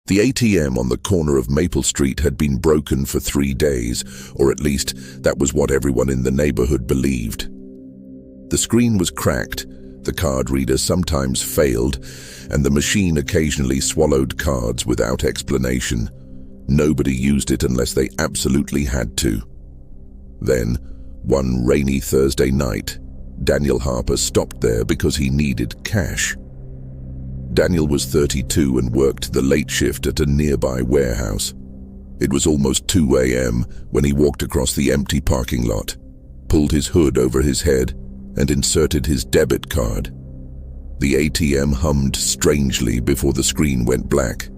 The ATM on the corner of Maple Street had been broken for 3 days, or at least that was what everyone in the neighborhood believed. The screen was cracked, the card reader sometimes failed, and the machine occasionally swallowed cards without explanation. Nobody used it unless they absolutely had to. Then, one rainy Thursday night, Daniel Harper stopped there because he needed cash. Daniel was 32 and worked the late shift at a nearby warehouse. It was almost 2 a.m. when he walked across the empty parking lot, pulled his hood over his head, and inserted his debit card. The ATM hummed strangely before the screen went black.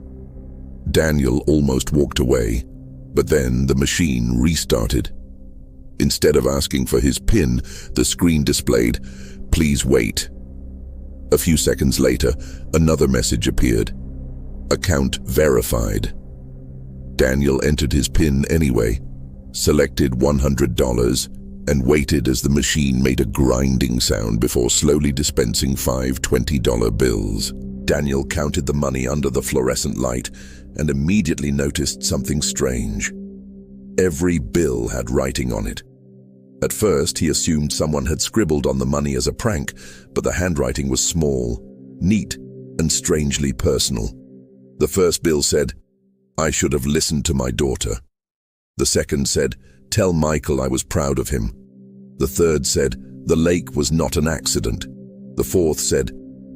Daniel almost walked away, but then the machine restarted. Instead of asking for his PIN, the screen displayed, "Please wait." A few seconds later, another message appeared. "Account verified." Daniel entered his PIN anyway, selected $100, and waited as the machine made a grinding sound before slowly dispensing 5 $20 bills. Daniel counted the money under the fluorescent light and immediately noticed something strange. Every bill had writing on it. At first, he assumed someone had scribbled on the money as a prank, but the handwriting was small, neat, and strangely personal. The first bill said, "I should have listened to my daughter." The second said, "Tell Michael I was proud of him." The third said, "The lake was not an accident." The fourth said,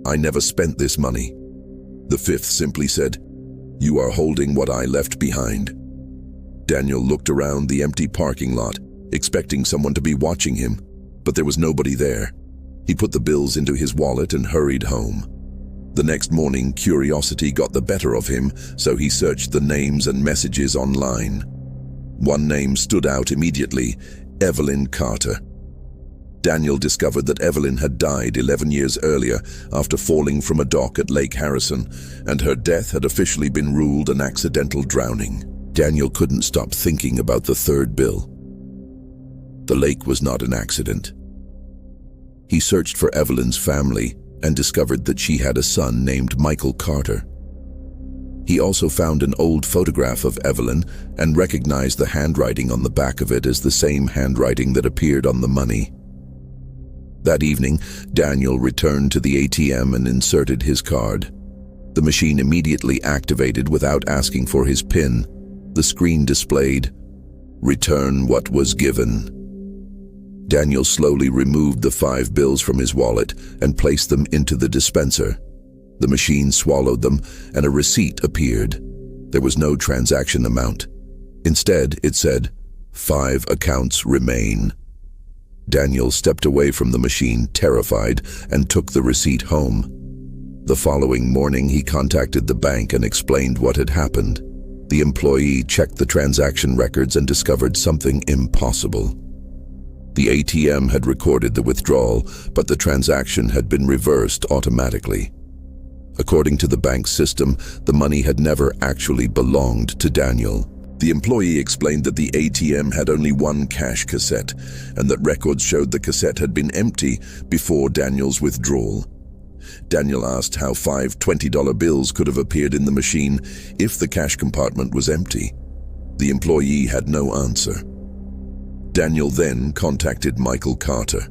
"I never spent this money." The fifth simply said, "You are holding what I left behind." Daniel looked around the empty parking lot, expecting someone to be watching him, but there was nobody there. He put the bills into his wallet and hurried home. The next morning, curiosity got the better of him, so he searched the names and messages online. One name stood out immediately: Evelyn Carter. Daniel discovered that Evelyn had died 11 years earlier after falling from a dock at Lake Harrison, and her death had officially been ruled an accidental drowning. Daniel couldn't stop thinking about the third bill. The lake was not an accident. He searched for Evelyn's family and discovered that she had a son named Michael Carter. He also found an old photograph of Evelyn and recognized the handwriting on the back of it as the same handwriting that appeared on the money. That evening, Daniel returned to the ATM and inserted his card. The machine immediately activated without asking for his PIN. The screen displayed, "Return what was given." Daniel slowly removed the 5 bills from his wallet and placed them into the dispenser. The machine swallowed them, and a receipt appeared. There was no transaction amount. Instead, it said, 5 accounts remain. Daniel stepped away from the machine, terrified, and took the receipt home. The following morning, he contacted the bank and explained what had happened. The employee checked the transaction records and discovered something impossible. The ATM had recorded the withdrawal, but the transaction had been reversed automatically. According to the bank's system, the money had never actually belonged to Daniel. The employee explained that the ATM had only one cash cassette, and that records showed the cassette had been empty before Daniel's withdrawal. Daniel asked how 5 $20 bills could have appeared in the machine if the cash compartment was empty. The employee had no answer. Daniel then contacted Michael Carter.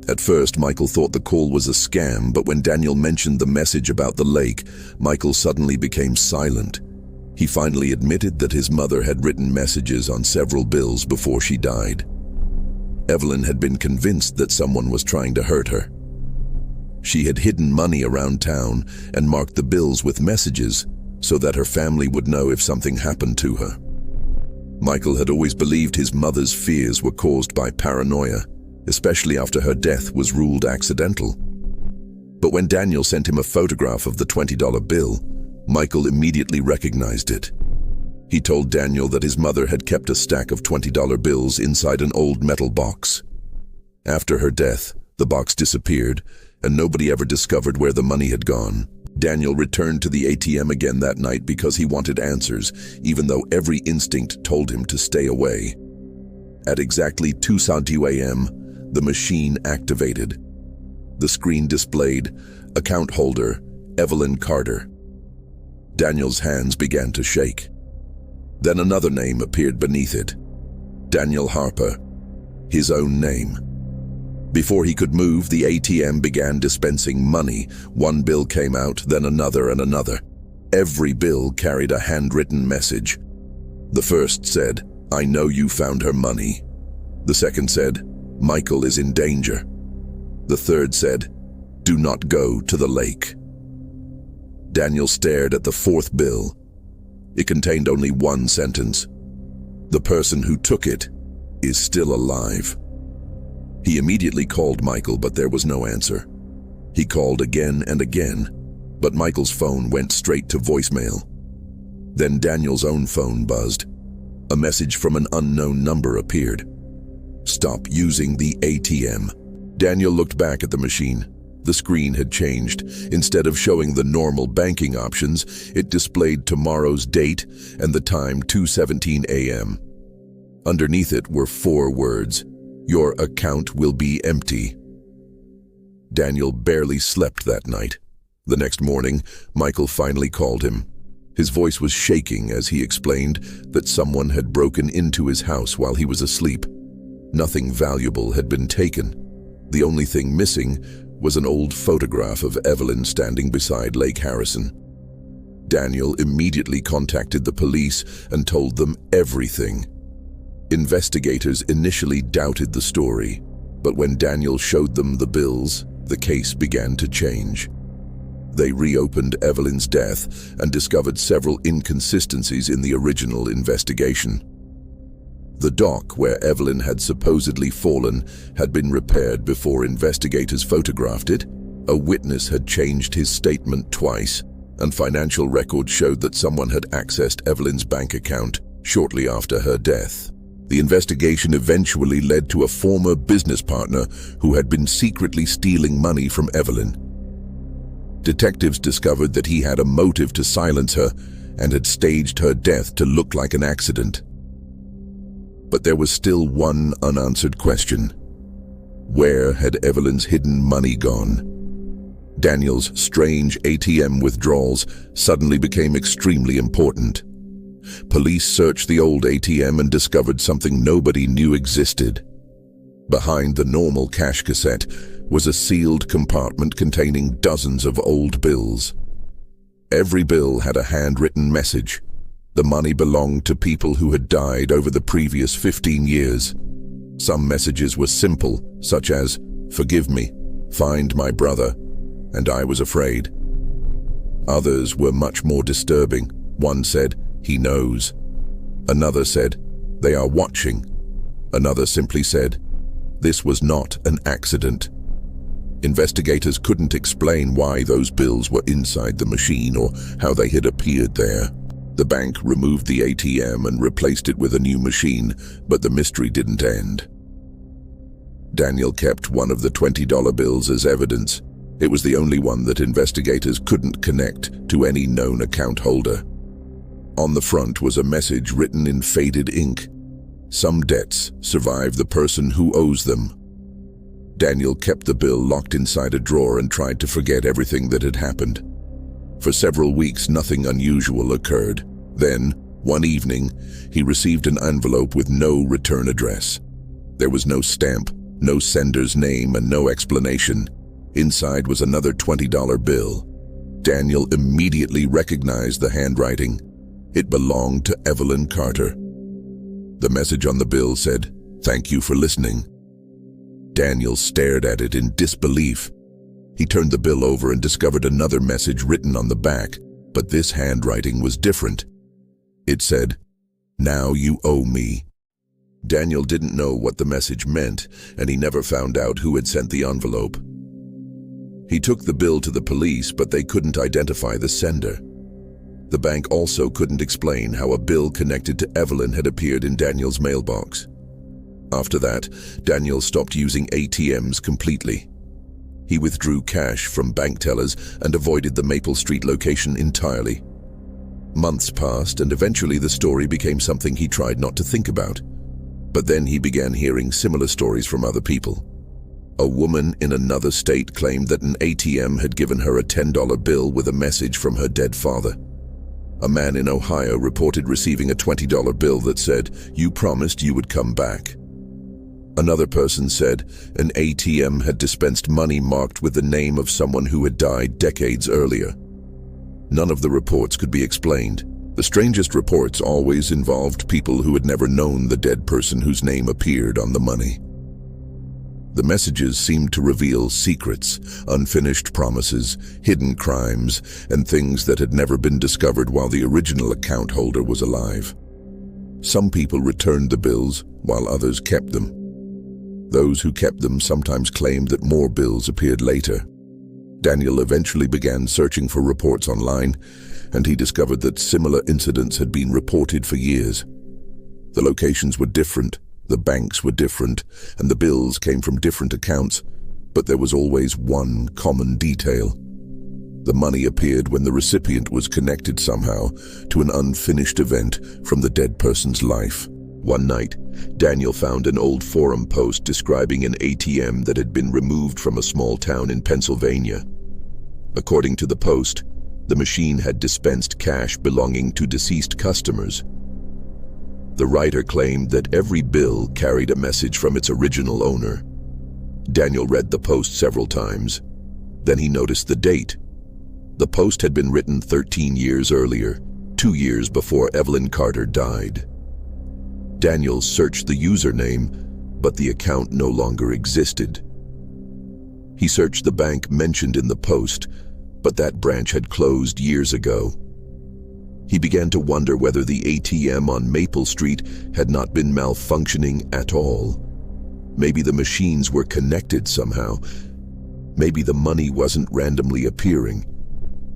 At first, Michael thought the call was a scam, but when Daniel mentioned the message about the lake, Michael suddenly became silent. He finally admitted that his mother had written messages on several bills before she died. Evelyn had been convinced that someone was trying to hurt her. She had hidden money around town and marked the bills with messages so that her family would know if something happened to her. Michael had always believed his mother's fears were caused by paranoia, especially after her death was ruled accidental. But when Daniel sent him a photograph of the $20 bill, Michael immediately recognized it. He told Daniel that his mother had kept a stack of $20 bills inside an old metal box. After her death, the box disappeared, and nobody ever discovered where the money had gone. Daniel returned to the ATM again that night because he wanted answers, even though every instinct told him to stay away. At exactly 2:02 a.m., the machine activated. The screen displayed, account holder, Evelyn Carter. Daniel's hands began to shake. Then another name appeared beneath it. Daniel Harper. His own name. Before he could move, the ATM began dispensing money. One bill came out, then another and another. Every bill carried a handwritten message. The first said, "I know you found her money." The second said, "Michael is in danger." The third said, "Do not go to the lake." Daniel stared at the fourth bill. It contained only one sentence. "The person who took it is still alive." He immediately called Michael, but there was no answer. He called again and again, but Michael's phone went straight to voicemail. Then Daniel's own phone buzzed. A message from an unknown number appeared. "Stop using the ATM." Daniel looked back at the machine. The screen had changed. Instead of showing the normal banking options, it displayed tomorrow's date and the time, 2:17 a.m. Underneath it were 4 words: "Your account will be empty." Daniel barely slept that night. The next morning, Michael finally called him. His voice was shaking as he explained that someone had broken into his house while he was asleep. Nothing valuable had been taken. The only thing missing was an old photograph of Evelyn standing beside Lake Harrison. Daniel immediately contacted the police and told them everything. Investigators initially doubted the story, but when Daniel showed them the bills, the case began to change. They reopened Evelyn's death and discovered several inconsistencies in the original investigation. The dock where Evelyn had supposedly fallen had been repaired before investigators photographed it. A witness had changed his statement twice, and financial records showed that someone had accessed Evelyn's bank account shortly after her death. The investigation eventually led to a former business partner who had been secretly stealing money from Evelyn. Detectives discovered that he had a motive to silence her and had staged her death to look like an accident. But there was still one unanswered question. Where had Evelyn's hidden money gone? Daniel's strange ATM withdrawals suddenly became extremely important. Police searched the old ATM and discovered something nobody knew existed. Behind the normal cash cassette was a sealed compartment containing dozens of old bills. Every bill had a handwritten message. The money belonged to people who had died over the previous 15 years. Some messages were simple, such as, "Forgive me, find my brother," and I was afraid. Others were much more disturbing. One said, "He knows." Another said, "They are watching." Another simply said, "This was not an accident." Investigators couldn't explain why those bills were inside the machine or how they had appeared there. The bank removed the ATM and replaced it with a new machine, but the mystery didn't end. Daniel kept one of the $20 bills as evidence. It was the only one that investigators couldn't connect to any known account holder. On the front was a message written in faded ink. Some debts survive the person who owes them. Daniel kept the bill locked inside a drawer and tried to forget everything that had happened. For several weeks, nothing unusual occurred. Then, one evening, he received an envelope with no return address. There was no stamp, no sender's name, and no explanation. Inside was another $20 bill. Daniel immediately recognized the handwriting. It belonged to Evelyn Carter. The message on the bill said, "Thank you for listening." Daniel stared at it in disbelief. He turned the bill over and discovered another message written on the back, but this handwriting was different. It said, "Now you owe me." Daniel didn't know what the message meant, and he never found out who had sent the envelope. He took the bill to the police, but they couldn't identify the sender. The bank also couldn't explain how a bill connected to Evelyn had appeared in Daniel's mailbox. After that, Daniel stopped using ATMs completely. He withdrew cash from bank tellers and avoided the Maple Street location entirely. Months passed, and eventually the story became something he tried not to think about. But then he began hearing similar stories from other people. A woman in another state claimed that an ATM had given her a $10 bill with a message from her dead father. A man in Ohio reported receiving a $20 bill that said, "You promised you would come back." Another person said an ATM had dispensed money marked with the name of someone who had died decades earlier. None of the reports could be explained. The strangest reports always involved people who had never known the dead person whose name appeared on the money. The messages seemed to reveal secrets, unfinished promises, hidden crimes, and things that had never been discovered while the original account holder was alive. Some people returned the bills, while others kept them. Those who kept them sometimes claimed that more bills appeared later. Daniel eventually began searching for reports online, and he discovered that similar incidents had been reported for years. The locations were different, the banks were different, and the bills came from different accounts, but there was always one common detail. The money appeared when the recipient was connected somehow to an unfinished event from the dead person's life. One night, Daniel found an old forum post describing an ATM that had been removed from a small town in Pennsylvania. According to the post, the machine had dispensed cash belonging to deceased customers. The writer claimed that every bill carried a message from its original owner. Daniel read the post several times. Then he noticed the date. The post had been written 13 years earlier, 2 years before Evelyn Carter died. Daniel searched the username, but the account no longer existed. He searched the bank mentioned in the post, but that branch had closed years ago. He began to wonder whether the ATM on Maple Street had not been malfunctioning at all. Maybe the machines were connected somehow. Maybe the money wasn't randomly appearing.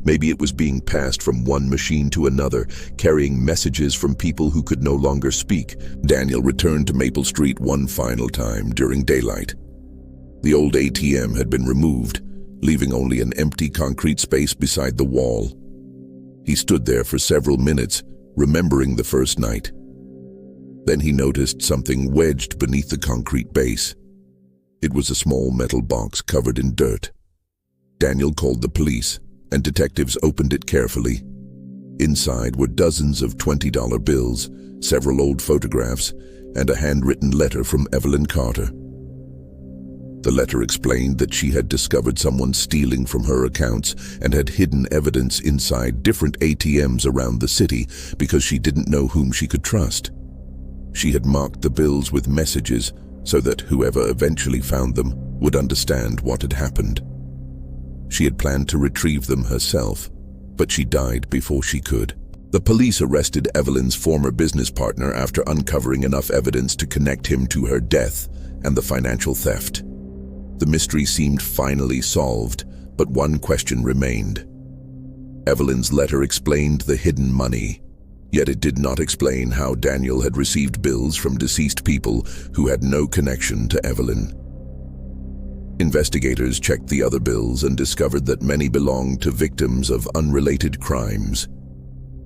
Maybe it was being passed from one machine to another, carrying messages from people who could no longer speak. Daniel returned to Maple Street one final time during daylight. The old ATM had been removed, leaving only an empty concrete space beside the wall. He stood there for several minutes, remembering the first night. Then he noticed something wedged beneath the concrete base. It was a small metal box covered in dirt. Daniel called the police, and detectives opened it carefully. Inside were dozens of $20 bills, several old photographs, and a handwritten letter from Evelyn Carter. The letter explained that she had discovered someone stealing from her accounts and had hidden evidence inside different ATMs around the city because she didn't know whom she could trust. She had marked the bills with messages so that whoever eventually found them would understand what had happened. She had planned to retrieve them herself, but she died before she could. The police arrested Evelyn's former business partner after uncovering enough evidence to connect him to her death and the financial theft. The mystery seemed finally solved, but one question remained. Evelyn's letter explained the hidden money, yet it did not explain how Daniel had received bills from deceased people who had no connection to Evelyn. Investigators checked the other bills and discovered that many belonged to victims of unrelated crimes.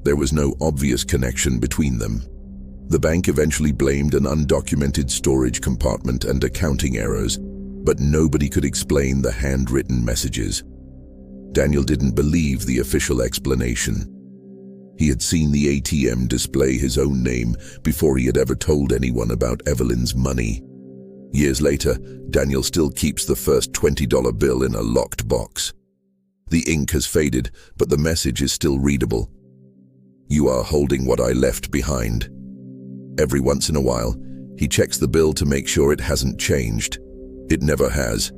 There was no obvious connection between them. The bank eventually blamed an undocumented storage compartment and accounting errors, but nobody could explain the handwritten messages. Daniel didn't believe the official explanation. He had seen the ATM display his own name before he had ever told anyone about Evelyn's money. Years later, Daniel still keeps the first $20 bill in a locked box. The ink has faded, but the message is still readable. "You are holding what I left behind." Every once in a while, he checks the bill to make sure it hasn't changed. It never has.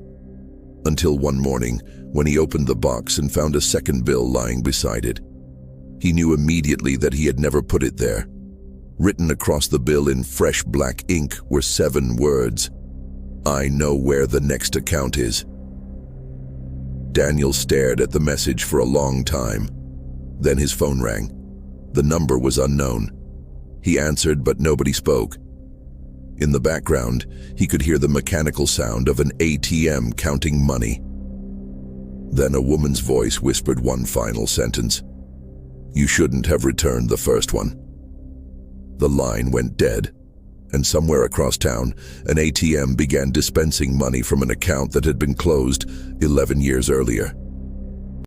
Until one morning, when he opened the box and found a second bill lying beside it. He knew immediately that he had never put it there. Written across the bill in fresh black ink were 7 words. "I know where the next account is." Daniel stared at the message for a long time. Then his phone rang. The number was unknown. He answered, but nobody spoke. In the background, he could hear the mechanical sound of an ATM counting money. Then a woman's voice whispered one final sentence. "You shouldn't have returned the first one." The line went dead, and somewhere across town, an ATM began dispensing money from an account that had been closed 11 years earlier.